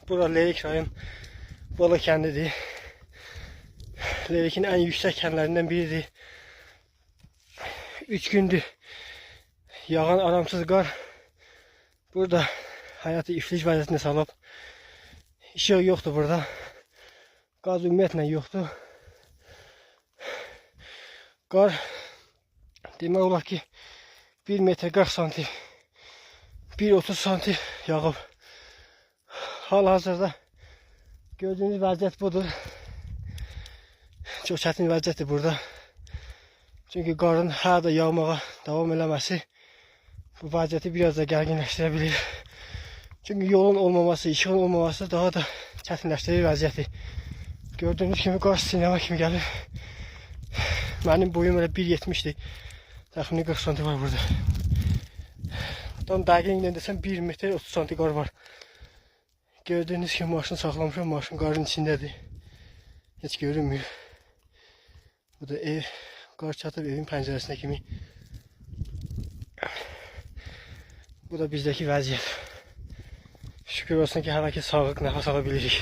Bura Lerik rayon Bolu kəndidir. Lerik'in en yüksek kəndlərindən biridir. 3 gündür yağan aramsız qar burada hayatı iflic vəziyyətinə salıb. İşıq yoxdur burada. Qaz ümumiyyətlə yoxdur. Qar demək olar ki 1 metr 40 santim 1.30 santim yağıb. Hal-hazırda gördüğünüz vəziyyət budur. Çox çətin vəziyyətdir burada. Çünki qarın hələ də yağmağa davam eləməsi bu vəziyyəti biraz da gərginləşdirə bilir. Çünki yolun olmaması, işığın olmaması daha da çətinləşdirir vəziyyəti. Gördüğünüz kimi qar sinəmə kimi gəlir. Mənim boyum elə 1.70'dir. Təxmini 40 santim var burada. Tam dəqiqlə desəm 1 metr 30 santim qar var. Gördüğünüz kimi maşını saxlamışam, maşın qarın içindədir. Heç görünmür. Bu da ev, qar çatıb evin pəncərəsinə kimi. Bu da bizdəki vəziyyət. Şükür olsun ki, hələ ki sağlıq nəfəs ala bilirik.